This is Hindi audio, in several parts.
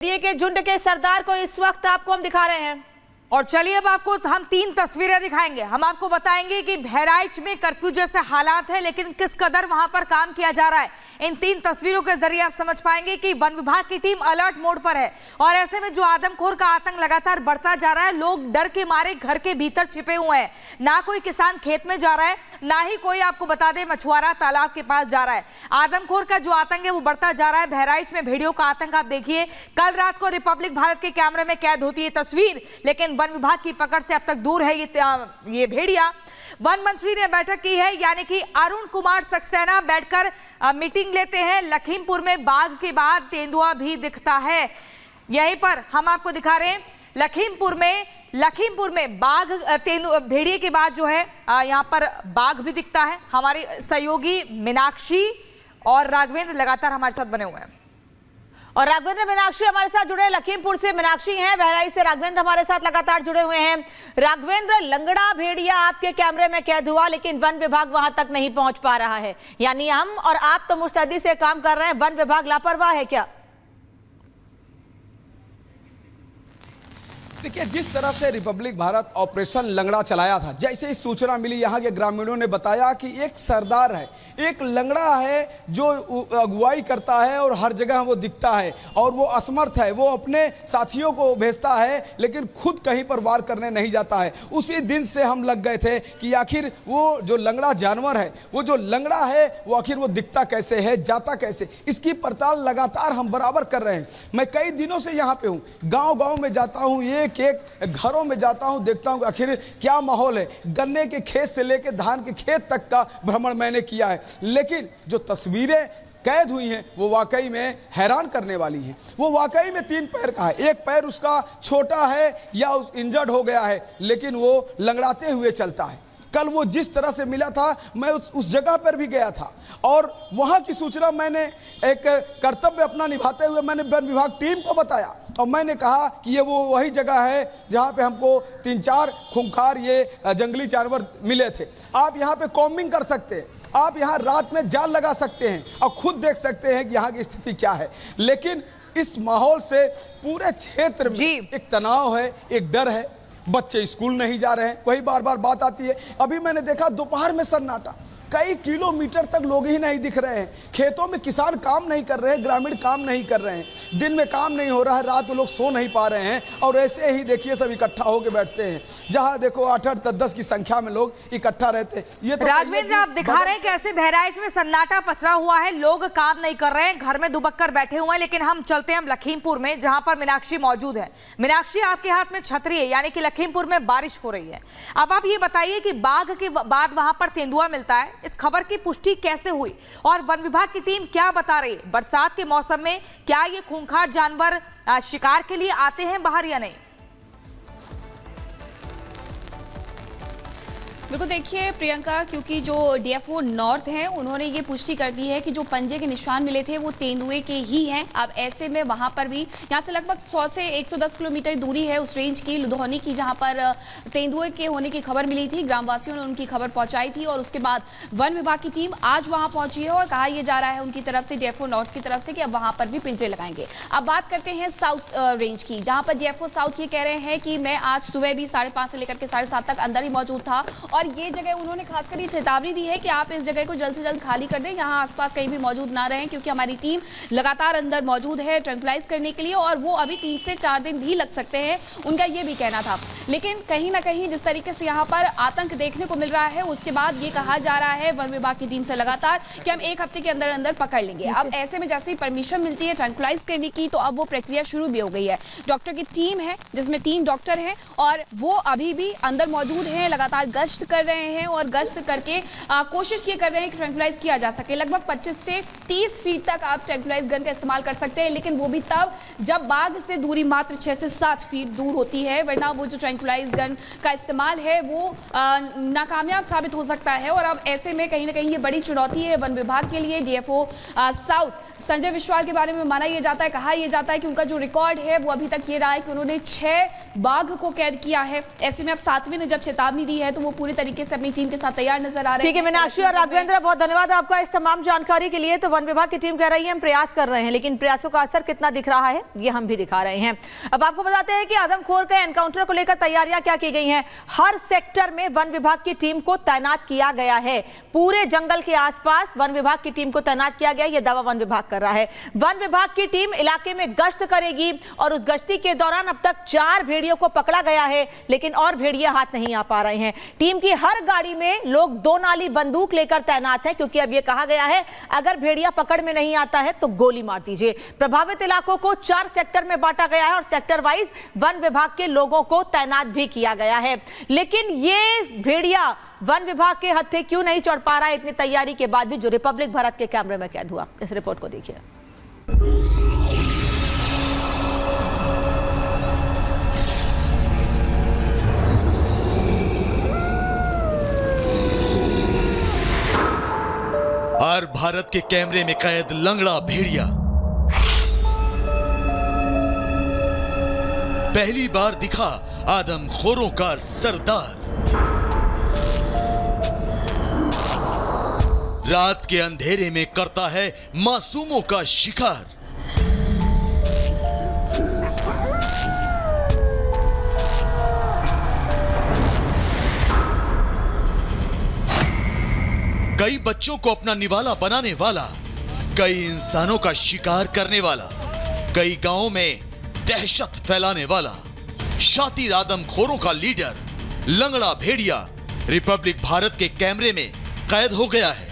के झुंड के सरदार को इस वक्त आपको हम दिखा रहे हैं और चलिए अब आपको हम 3 तस्वीरें दिखाएंगे। हम आपको बताएंगे कि बहराइच में कर्फ्यू जैसे हालात है, लेकिन किस कदर वहां पर काम किया जा रहा है। इन 3 तस्वीरों के जरिए आप समझ पाएंगे कि वन विभाग की टीम अलर्ट मोड पर है और ऐसे में जो आदमखोर का आतंक लगातार बढ़ता जा रहा है, लोग डर के मारे घर के भीतर छिपे हुए हैं। ना कोई किसान खेत में जा रहा है, ना ही कोई आपको बता दे मछुआरा तालाब के पास जा रहा है। आदमखोर का जो आतंक है वो बढ़ता जा रहा है। बहराइच में भेड़ियों का आतंक आप देखिए, कल रात को रिपब्लिक भारत के कैमरे में कैद होती है तस्वीर, लेकिन वन विभाग की पकड़ से अब तक दूर है ये भेड़िया। वन मंत्री ने बैठक की है, यानी कि अरुण कुमार सक्सेना बैठकर मीटिंग लेते हैं। लखीमपुर में बाघ के बाद तेंदुआ भी दिखता है। यहीं पर हम आपको दिखा रहे हैं लखीमपुर में बाघ भेड़िए के बाद जो है यहाँ पर बाघ भी दिखता है। हमारी सहयोगी मीनाक्षी और राघवेंद्र लगातार हमारे साथ बने हुए हैं और राघवेंद्र मीनाक्षी हमारे साथ जुड़े हैं। लखीमपुर से मीनाक्षी हैं, बहराइच से राघवेंद्र हमारे साथ लगातार जुड़े हुए हैं। राघवेंद्र, लंगड़ा भेड़िया आपके कैमरे में कैद हुआ, लेकिन वन विभाग वहां तक नहीं पहुंच पा रहा है, यानी हम और आप तो मुस्तैदी से काम कर रहे हैं, वन विभाग लापरवाह है क्या? देखिए, जिस तरह से रिपब्लिक भारत ऑपरेशन लंगड़ा चलाया था, जैसे ही सूचना मिली यहाँ के ग्रामीणों ने बताया कि एक सरदार है, एक लंगड़ा है जो अगुवाई करता है और हर जगह वो दिखता है और वो असमर्थ है। वो अपने साथियों को भेजता है लेकिन खुद कहीं पर वार करने नहीं जाता है। उसी दिन से हम लग गए थे कि आखिर वो जो लंगड़ा जानवर है, वो जो लंगड़ा है, वो आखिर वो दिखता कैसे है, जाता कैसे, इसकी पड़ताल लगातार हम बराबर कर रहे हैं। मैं कई दिनों से यहाँ पे हूँ, गाँव में जाता हूँ, एक घरों में जाता हूं, देखता हूं आखिर क्या माहौल है। गन्ने के खेत से लेकर धान के खेत तक का भ्रमण मैंने किया है, लेकिन जो तस्वीरें कैद हुई हैं वो वाकई में हैरान करने वाली हैं। वो वाकई में 3 पैर का है, एक पैर उसका छोटा है या इंजर्ड हो गया है, लेकिन वो लंगड़ाते हुए चलता है। कल वो जिस तरह से मिला था, मैं उस जगह पर भी गया था और वहाँ की सूचना मैंने एक कर्तव्य अपना निभाते हुए मैंने वन विभाग टीम को बताया और मैंने कहा कि ये वो वही जगह है जहाँ पे हमको 3-4 खूंखार ये जंगली जानवर मिले थे। आप यहाँ पे कॉम्बिंग कर सकते हैं, आप यहाँ रात में जाल लगा सकते हैं और खुद देख सकते हैं कि यहाँ की स्थिति क्या है। लेकिन इस माहौल से पूरे क्षेत्र में एक तनाव है, एक डर है। बच्चे स्कूल नहीं जा रहे हैं, वही बार बार बात आती है। अभी मैंने देखा दोपहर में सन्नाटा, कई किलोमीटर तक लोग ही नहीं दिख रहे हैं। खेतों में किसान काम नहीं कर रहे हैं, ग्रामीण काम नहीं कर रहे हैं, दिन में काम नहीं हो रहा है, रात में लोग सो नहीं पा रहे हैं और ऐसे ही देखिए सब इकट्ठा होकर बैठते हैं। जहां देखो 8-8, 10-10 की संख्या में लोग इकट्ठा रहते हैं। ये तो राघवेंद्र आप दिखा रहे हैं कैसे बहराइच में सन्नाटा पसरा हुआ है, लोग काम नहीं कर रहे हैं, घर में दुबक कर बैठे हुए हैं। लेकिन हम चलते हैं लखीमपुर में, जहां पर मीनाक्षी मौजूद है। मीनाक्षी, आपके हाथ में छतरी है, यानी कि लखीमपुर में बारिश हो रही है। अब आप ये बताइए कि बाघ के बाद वहां पर तेंदुआ मिलता है, इस खबर की पुष्टि कैसे हुई और वन विभाग की टीम क्या बता रही है? बरसात के मौसम में क्या ये खूंखार जानवर शिकार के लिए आते हैं बाहर या नहीं? बिल्कुल, देखिए प्रियंका, क्योंकि जो डीएफओ नॉर्थ हैं उन्होंने ये पुष्टि कर दी है कि जो पंजे के निशान मिले थे वो तेंदुए के ही हैं। अब ऐसे में वहां पर भी यहाँ से लगभग 100 से 110 किलोमीटर दूरी है उस रेंज की, लुधौनी की, जहां पर तेंदुए के होने की खबर मिली थी। ग्रामवासियों ने उनकी खबर पहुंचाई थी और उसके बाद वन विभाग की टीम आज वहां पहुंची है और कहा यह जा रहा है उनकी तरफ से, डीएफओ नॉर्थ की तरफ से, कि अब वहां पर भी पिंजरे लगाएंगे। अब बात करते हैं साउथ रेंज की, जहां पर डीएफओ साउथ ये कह रहे हैं कि मैं आज सुबह भी 5:30 से लेकर के 7:30 तक अंदर ही मौजूद था और ये जगह उन्होंने खासकर ये चेतावनी दी है कि आप इस जगह को जल्द से जल्द खाली कर दें, यहाँ आसपास कहीं भी मौजूद ना रहें, क्योंकि हमारी टीम लगातार अंदर मौजूद है ट्रैंक्विलाइज करने के लिए और वो अभी 3 से 4 दिन भी लग सकते हैं, उनका ये भी कहना था। लेकिन कहीं ना कहीं जिस तरीके से यहाँ पर आतंक देखने को मिल रहा है, उसके बाद ये कहा जा रहा है वन विभाग की टीम से लगातार कि हम 1 हफ्ते के अंदर अंदर पकड़ लेंगे। अब ऐसे में जैसे ही परमिशन मिलती है ट्रैंक्विलाइज करने की, तो अब वो प्रक्रिया शुरू भी हो गई है। डॉक्टर की टीम है जिसमें 3 डॉक्टर हैं और वो अभी भी अंदर मौजूद हैं, लगातार गश्त कर रहे हैं और गश्त करके कोशिश ये कर रहे हैं कि ट्रैंक्विलाइज किया जा सके। लगभग 25 से 30 फीट तक आप ट्रैंक्विलाइज गन का इस्तेमाल कर सकते हैं, लेकिन वो भी तब जब बाघ से दूरी मात्र 6 से 7 फीट दूर होती है, वरना वो जो ट्रैंक्विलाइज गन का इस्तेमाल है वो नाकामयाब साबित हो सकता है। और अब ऐसे में कहीं ना कहीं ये बड़ी चुनौती है वन विभाग के लिए। डीएफओ साउथ संजय विश्वाल के बारे में माना यह जाता है, कहा यह जाता है कि उनका जो रिकॉर्ड है वो अभी तक ये रहा है कि उन्होंने 6 बाघ को कैद किया है। ऐसे में अब 7वें ने जब चेतावनी दी है तो वो पूरी तरीके से अपनी टीम के साथ तैयार नजर आ रहे हैं। ठीक है मीनाक्षी और राघवेंद्र, बहुत धन्यवाद आपका इस तमाम जानकारी के लिए। तो वन विभाग की टीम कह रही है हम प्रयास कर रहे हैं, लेकिन प्रयासों का असर कितना दिख रहा है ये हम भी दिखा रहे हैं। अब आपको बताते हैं कि आदमखोर के एनकाउंटर को लेकर तैयारियां क्या की गई हैं। हर सेक्टर में वन विभाग की टीम को तैनात किया गया है। पूरे जंगल के आसपास वन विभाग की टीम को तैनात किया गया, यह दावा वन विभाग कर रहा है। वन विभाग की टीम इलाके में गश्त करेगी और उस गश्ती के दौरान अब तक 4 भेड़ियों को पकड़ा गया है, लेकिन और भेड़िए हाथ नहीं आ पा रहे हैं। टीम की हर गाड़ी में लोग 2 नाली बंदूक लेकर तैनात है, क्योंकि अब यह कहा गया है अगर भेड़िया पकड़ में नहीं आता है तो गोली मार दीजिए। प्रभावित इलाकों को 4 सेक्टर में बांटा गया है और सेक्टर वाइज वन विभाग के लोगों को तैनात भी किया गया है। लेकिन ये भेड़िया वन विभाग के हत्थे क्यों नहीं चढ़ पा रहा है इतनी तैयारी के बाद भी, जो रिपब्लिक भारत के कैमरे में कैद हुआ। इस रिपोर्ट को देखिए। और भारत के कैमरे में कैद लंगड़ा भेड़िया पहली बार दिखा आदमखोरों का सरदार। रात के अंधेरे में करता है मासूमों का शिकार। कई बच्चों को अपना निवाला बनाने वाला, कई इंसानों का शिकार करने वाला, कई गांवों में दहशत फैलाने वाला, शातिर आदमखोरों का लीडर लंगड़ा भेड़िया रिपब्लिक भारत के कैमरे में कैद हो गया है।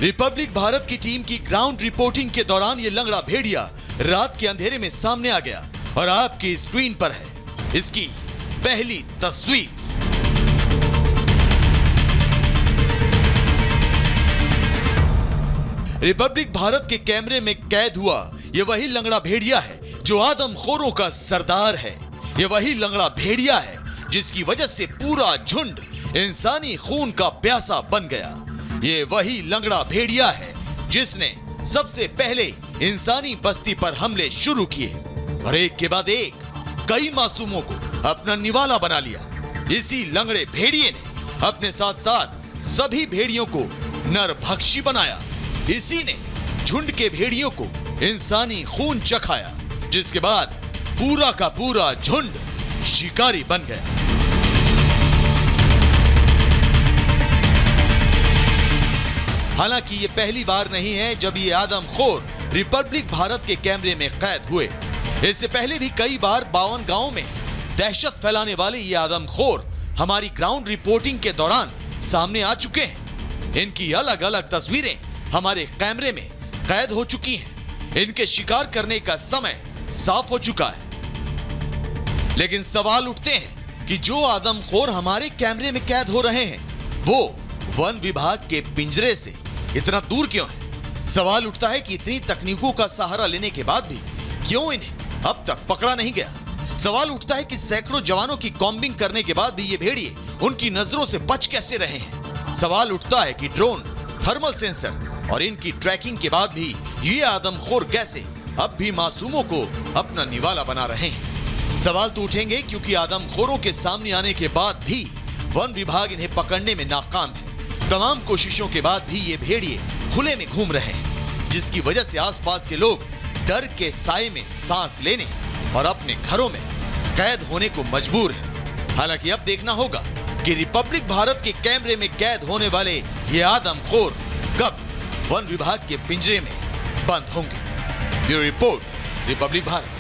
रिपब्लिक भारत की टीम की ग्राउंड रिपोर्टिंग के दौरान यह लंगड़ा भेड़िया रात के अंधेरे में सामने आ गया और आपकी स्क्रीन पर है इसकी पहली तस्वीर। रिपब्लिक भारत के कैमरे में कैद हुआ यह वही लंगड़ा भेड़िया है जो आदमखोरों का सरदार है। यह वही लंगड़ा भेड़िया है जिसकी वजह से पूरा झुंड इंसानी खून का प्यासा बन गया। ये वही लंगड़ा भेड़िया है जिसने सबसे पहले इंसानी बस्ती पर हमले शुरू किए और एक के बाद एक कई मासूमों को अपना निवाला बना लिया। इसी लंगड़े भेड़िए ने अपने साथ साथ सभी भेड़ियों को नरभक्षी बनाया। इसी ने झुंड के भेड़ियों को इंसानी खून चखाया, जिसके बाद पूरा का पूरा झुंड शिकारी बन गया। हालांकि ये पहली बार नहीं है जब ये आदमखोर रिपब्लिक भारत के कैमरे में कैद हुए। इससे पहले भी कई बार 52 गांवों में दहशत फैलाने वाले ये आदमखोर हमारी ग्राउंड रिपोर्टिंग के दौरान सामने आ चुके हैं। इनकी अलग अलग तस्वीरें हमारे कैमरे में कैद हो चुकी हैं। इनके शिकार करने का समय साफ हो चुका है। लेकिन सवाल उठते हैं कि जो आदमखोर हमारे कैमरे में कैद हो रहे हैं वो वन विभाग के पिंजरे से इतना दूर क्यों है। सवाल उठता है कि इतनी तकनीकों का सहारा लेने के बाद भी क्यों इन्हें अब तक पकड़ा नहीं गया। सवाल उठता है कि सैकड़ों जवानों की कॉम्बिंग करने के बाद भी ये भेड़िए उनकी नजरों से बच कैसे रहे हैं। सवाल उठता है कि ड्रोन, थर्मल सेंसर और इनकी ट्रैकिंग के बाद भी ये आदमखोर कैसे अब भी मासूमों को अपना निवाला बना रहे हैं। सवाल तो उठेंगे क्योंकि आदमखोरों के सामने आने के बाद भी वन विभाग इन्हें पकड़ने में नाकाम है। तमाम कोशिशों के बाद भी ये भेड़िए खुले में घूम रहे हैं, जिसकी वजह से आसपास के लोग डर के साए में सांस लेने और अपने घरों में कैद होने को मजबूर हैं। हालांकि अब देखना होगा कि रिपब्लिक भारत के कैमरे में कैद होने वाले ये आदमखोर कब वन विभाग के पिंजरे में बंद होंगे। Bureau report, Republic Bharat.